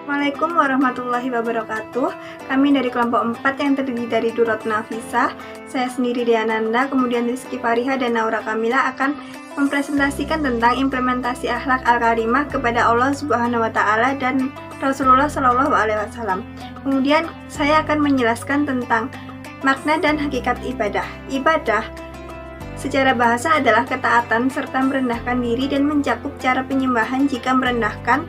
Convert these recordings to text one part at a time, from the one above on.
Assalamualaikum warahmatullahi wabarakatuh. Kami dari kelompok 4 yang terdiri dari Durot Nafisah, saya sendiri Diananda, kemudian Rizky Fariha dan Naura Kamila akan mempresentasikan tentang implementasi akhlak al-karimah kepada Allah Subhanahu wa taala dan Rasulullah Shallallahu alaihi wasallam. Kemudian saya akan menjelaskan tentang makna dan hakikat ibadah. Ibadah secara bahasa adalah ketaatan serta merendahkan diri dan mencakup cara penyembahan jika merendahkan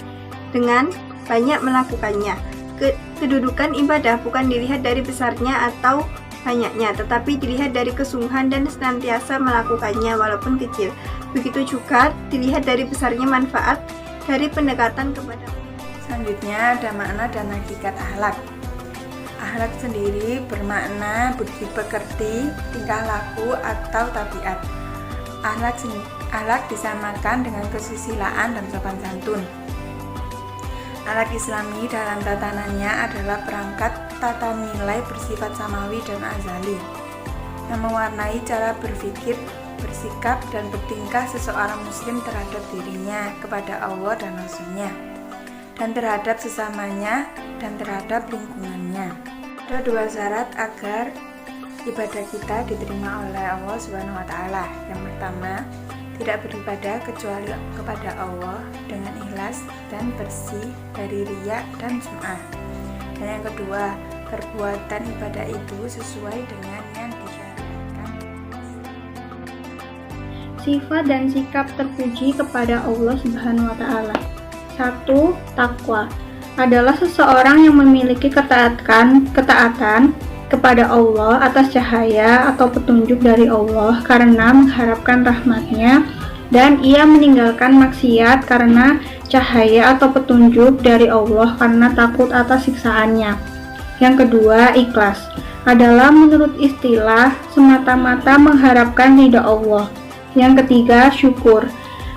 dengan banyak melakukannya. Kedudukan ibadah bukan dilihat dari besarnya atau banyaknya, tetapi dilihat dari kesungguhan dan senantiasa melakukannya walaupun kecil. Begitu juga dilihat dari besarnya manfaat dari pendekatan kepada. Selanjutnya ada makna dan hakikat akhlak. Akhlak sendiri bermakna budi pekerti, tingkah laku atau tabiat. Akhlak disamakan dengan kesusilaan dan sopan santun. Akhlak Islami dalam tatanannya adalah perangkat tata nilai bersifat samawi dan azali yang mewarnai cara berpikir, bersikap, dan bertingkah seseorang muslim terhadap dirinya, kepada Allah dan Rasul-Nya, dan terhadap sesamanya dan terhadap lingkungannya. Ada dua syarat agar ibadah kita diterima oleh Allah Subhanahu wa taala. Yang pertama, tidak beribadah kecuali kepada Allah dengan ikhlas dan bersih dari riya dan sum'ah. Dan yang kedua, perbuatan ibadah itu sesuai dengan yang disyariatkan. Sifat dan sikap terpuji kepada Allah Subhanahu wa taala. 1. Takwa adalah seseorang yang memiliki ketaatan kepada Allah atas cahaya atau petunjuk dari Allah karena mengharapkan rahmat-Nya, dan ia meninggalkan maksiat karena cahaya atau petunjuk dari Allah karena takut atas siksaannya. Yang kedua, ikhlas adalah menurut istilah semata-mata mengharapkan ridha Allah. Yang ketiga, syukur,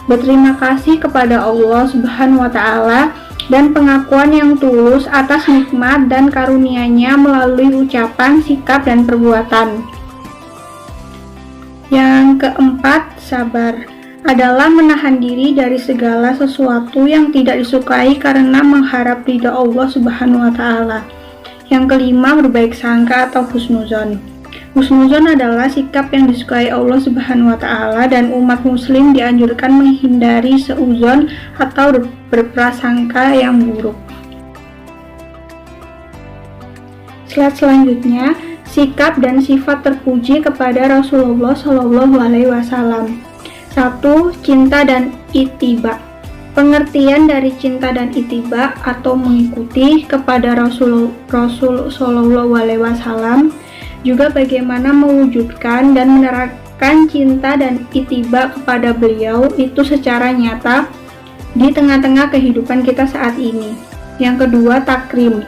berterima kasih kepada Allah Subhanahu wa taala dan pengakuan yang tulus atas nikmat dan karunia-Nya melalui ucapan, sikap, dan perbuatan. Yang keempat, sabar adalah menahan diri dari segala sesuatu yang tidak disukai karena mengharap ridha Allah Subhanahu wa taala. Yang kelima, berbaik sangka atau husnuzon. Husnuzon adalah sikap yang disukai Allah Subhanahu wa taala, dan umat muslim dianjurkan menghindari seuzon atau berprasangka yang buruk. Slide selanjutnya, sikap dan sifat terpuji kepada Rasulullah Shallallahu alaihi wasallam. 1. Cinta dan ittiba. Pengertian dari cinta dan ittiba atau mengikuti kepada Rasul Shallallahu alaihi wasallam juga bagaimana mewujudkan dan menerapkan cinta dan ittiba kepada beliau itu secara nyata di tengah-tengah kehidupan kita saat ini. Yang kedua, takrim,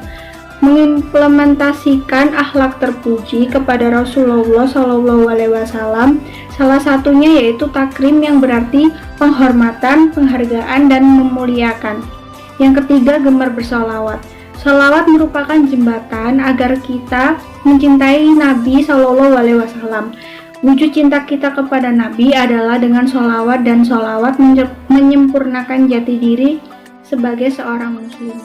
mengimplementasikan akhlak terpuji kepada Rasulullah Shallallahu alaihi wasallam. Salah satunya yaitu takrim yang berarti penghormatan, penghargaan, dan memuliakan. Yang ketiga, gemar bersolawat. Sholawat merupakan jembatan agar kita mencintai Nabi Shallallahu alaihi wasallam. Wujud cinta kita kepada Nabi adalah dengan sholawat, dan sholawat menyempurnakan jati diri sebagai seorang muslim.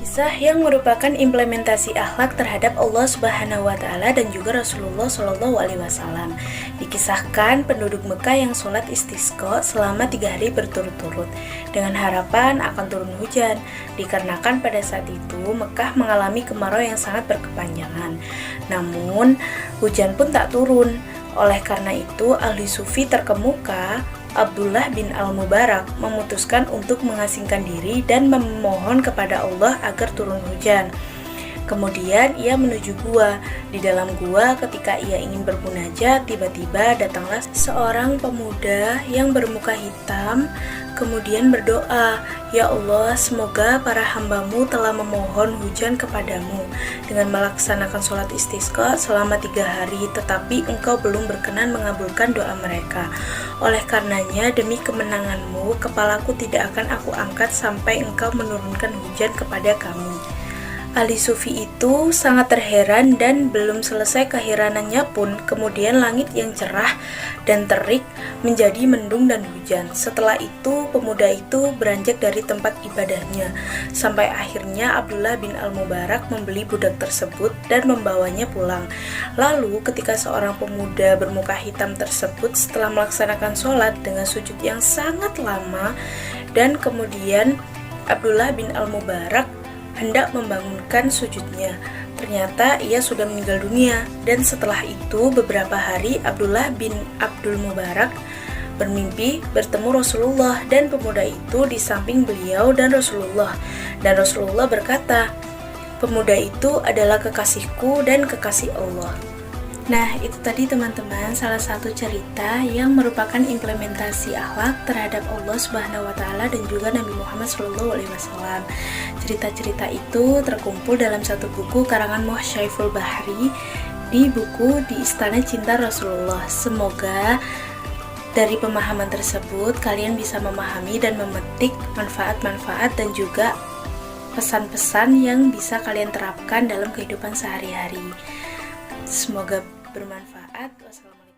Kisah yang merupakan implementasi akhlak terhadap Allah Subhanahu wa taala dan juga Rasulullah Shallallahu alaihi wasallam. Dikisahkan penduduk Mekah yang sholat istisqa selama 3 hari berturut-turut dengan harapan akan turun hujan, dikarenakan pada saat itu Mekah mengalami kemarau yang sangat berkepanjangan. Namun hujan pun tak turun. Oleh karena itu, ahli sufi terkemuka Abdullah bin Al-Mubarak memutuskan untuk mengasingkan diri dan memohon kepada Allah agar turun hujan. Kemudian ia menuju gua. Di dalam gua, ketika ia ingin bermunajat, tiba-tiba datanglah seorang pemuda yang bermuka hitam, kemudian berdoa, "Ya Allah, semoga para hambamu telah memohon hujan kepadamu dengan melaksanakan sholat istisqa selama 3 hari, tetapi engkau belum berkenan mengabulkan doa mereka. Oleh karenanya, demi kemenanganmu, kepalaku tidak akan aku angkat sampai engkau menurunkan hujan kepada kami." Ali Sufi itu sangat terheran dan belum selesai keheranannya pun kemudian langit yang cerah dan terik menjadi mendung dan hujan. Setelah itu pemuda itu beranjak dari tempat ibadahnya sampai akhirnya Abdullah bin Al-Mubarak membeli budak tersebut dan membawanya pulang. Lalu ketika seorang pemuda bermuka hitam tersebut setelah melaksanakan sholat dengan sujud yang sangat lama dan kemudian Abdullah bin Al-Mubarak hendak membangunkan sujudnya. Ternyata ia sudah meninggal dunia dan setelah itu beberapa hari Abdullah bin Abdul Mubarak bermimpi bertemu Rasulullah dan pemuda itu di samping beliau dan Rasulullah berkata, "Pemuda itu adalah kekasihku dan kekasih Allah." Nah, itu tadi teman-teman salah satu cerita yang merupakan implementasi akhlak terhadap Allah Subhanahu wa taala dan juga Nabi Muhammad SAW. Cerita-cerita itu terkumpul dalam satu buku karangan Moh Syaiful Bahri di buku Di Istana Cinta Rasulullah. Semoga dari pemahaman tersebut kalian bisa memahami dan memetik manfaat-manfaat dan juga pesan-pesan yang bisa kalian terapkan dalam kehidupan sehari-hari. Semoga bermanfaat. Wassalamualaikum.